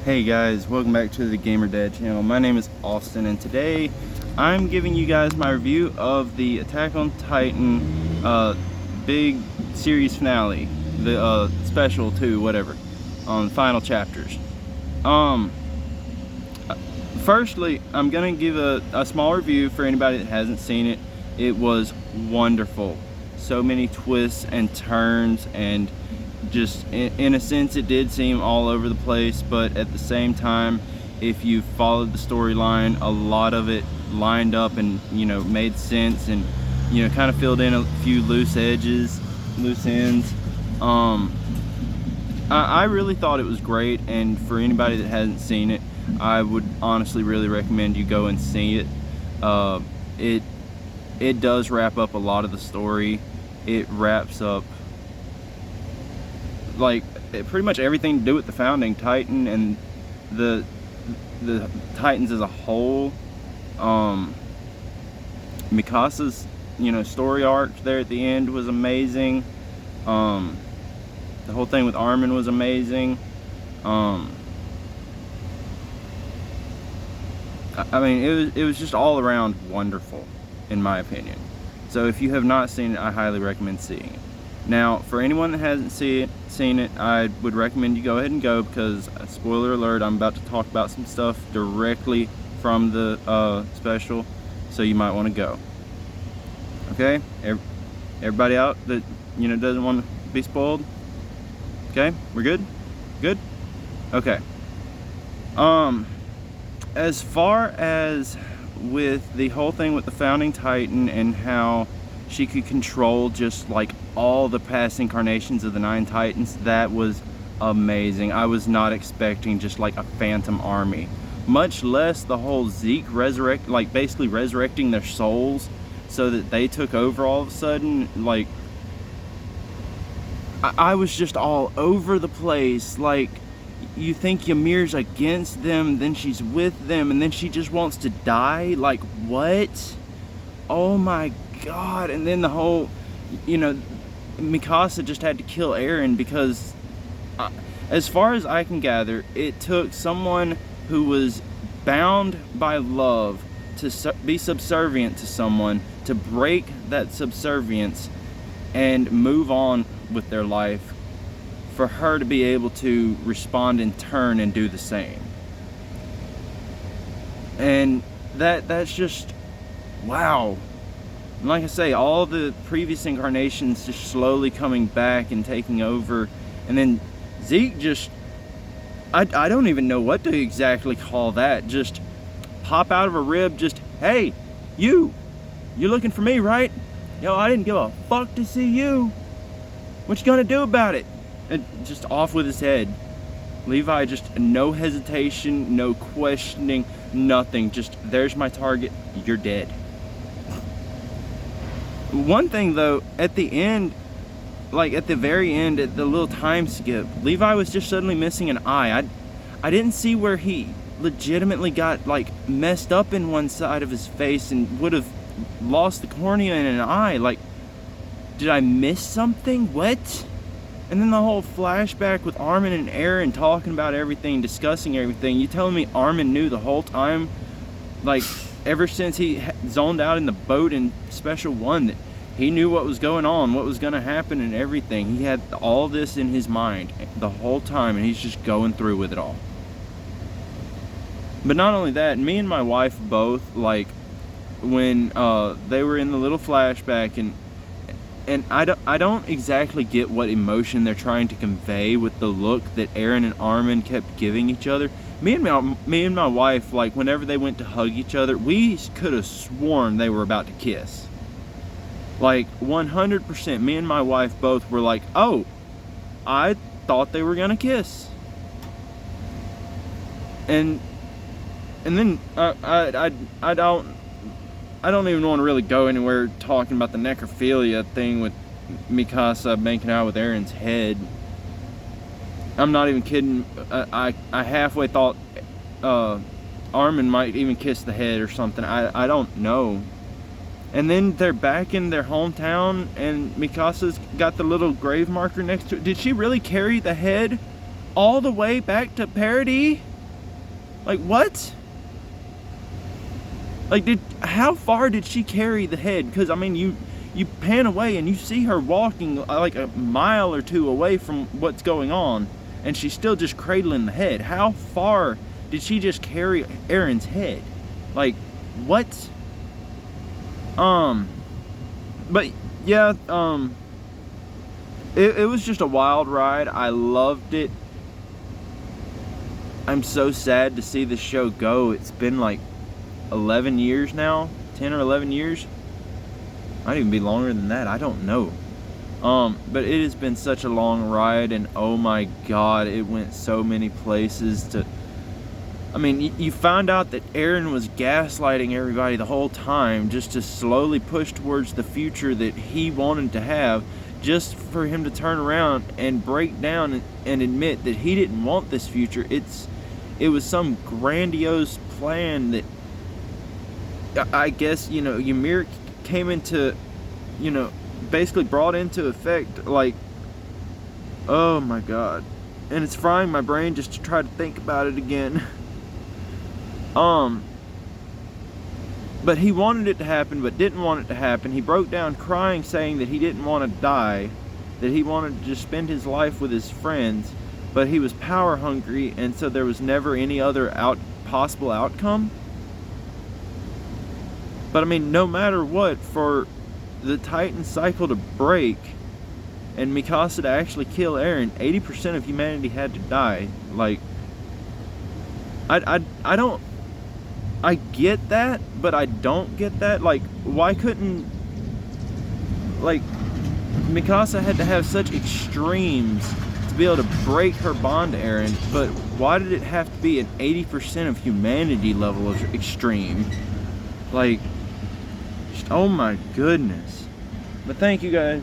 Hey guys, welcome back to the Gamer Dad channel. My name is Austin and today I'm giving you guys my review of the Attack on Titan big series finale, the special 2, whatever, on final chapters. Firstly, I'm gonna give a small review for anybody that hasn't seen it. It was wonderful. So many twists and turns, and just in a sense it did seem all over the place, but at the same time, if you followed the storyline, a lot of it lined up and, you know, made sense, and, you know, kind of filled in a few loose ends. I really thought it was great, and for anybody that hasn't seen it, I would honestly really recommend you go and see it. It does wrap up a lot of the story. It wraps up like pretty much everything to do with the founding Titan and the Titans as a whole. Mikasa's, you know, story arc there at the end was amazing. The whole thing with Armin was amazing. I mean, it was just all around wonderful, in my opinion. So if you have not seen it, I highly recommend seeing it. Now, for anyone that hasn't seen it, I would recommend you go ahead and go, because, spoiler alert, I'm about to talk about some stuff directly from the special, so you might want to go. Okay? Everybody out that, you know, doesn't want to be spoiled? Okay? We're good? Good? Okay. As far as with the whole thing with the founding Titan and how she could control just like all the past incarnations of the 9 Titans, that was amazing. I was not expecting just like a phantom army, much less the whole Zeke basically resurrecting their souls so that they took over all of a sudden. Like, I was just all over the place. Like, you think Ymir's against them, then she's with them, and then she just wants to die. Like, what? Oh my god. And then the whole, you know, Mikasa just had to kill Eren because, as far as I can gather, it took someone who was bound by love to be subservient to someone to break that subservience and move on with their life, for her to be able to respond in turn and do the same. And that's just wow. And like I say, all the previous incarnations just slowly coming back and taking over, and then Zeke just, I don't even know what to exactly call that, just pop out of a rib, just, hey, you're looking for me, right? Yo, I didn't give a fuck to see you. What you gonna do about it? And just off with his head. Levi just no hesitation, no questioning, nothing. Just, there's my target, you're dead. One thing though, at the end, like at the very end, at the little time skip, Levi was just suddenly missing an eye. I didn't see where he legitimately got like messed up in one side of his face and would have lost the cornea in an eye. Like, did I miss something? What? And then the whole flashback with Armin and Eren talking about everything, discussing everything. You telling me Armin knew the whole time, like ever since he zoned out in the boat in Special 1, that he knew what was going on, what was going to happen and everything? He had all this in his mind the whole time, and he's just going through with it all. But not only that, me and my wife both, like, when they were in the little flashback, and I don't exactly get what emotion they're trying to convey with the look that Eren and Armin kept giving each other. Me and my wife, like, whenever they went to hug each other, we could have sworn they were about to kiss. Like, 100%, me and my wife both were like, oh, I thought they were gonna kiss. And then I don't even want to really go anywhere talking about the necrophilia thing with Mikasa making out with Eren's head. I'm not even kidding. I halfway thought Armin might even kiss the head or something. I don't know. And then they're back in their hometown, and Mikasa's got the little grave marker next to it. Did she really carry the head all the way back to Paradis? Like, what? Like, how far did she carry the head? Because, I mean, you pan away and you see her walking like a mile or two away from what's going on, and she's still just cradling the head. How far did she just carry Aaron's head? Like, what? But yeah, it was just a wild ride. I loved it. I'm so sad to see the show go. It's been like 11 years now, 10 or 11 years. Might even be longer than that, I don't know. But it has been such a long ride, and oh my god, it went so many places to... I mean, you found out that Aaron was gaslighting everybody the whole time just to slowly push towards the future that he wanted to have, just for him to turn around and break down and admit that he didn't want this future. It was some grandiose plan that, I guess, you know, Ymir came into, you know, basically brought into effect. Like, oh my god. And it's frying my brain just to try to think about it again. But he wanted it to happen, but didn't want it to happen. He broke down crying, saying that he didn't want to die, that he wanted to just spend his life with his friends, but he was power hungry, and so there was never any other possible outcome. But I mean, no matter what, for the Titan cycle to break and Mikasa to actually kill Eren, 80% of humanity had to die. Like, I get that, but I don't get that. Like, why couldn't, like, Mikasa had to have such extremes to be able to break her bond to Eren, but why did it have to be an 80% of humanity level of extreme? Like, just, oh my goodness. But thank you guys.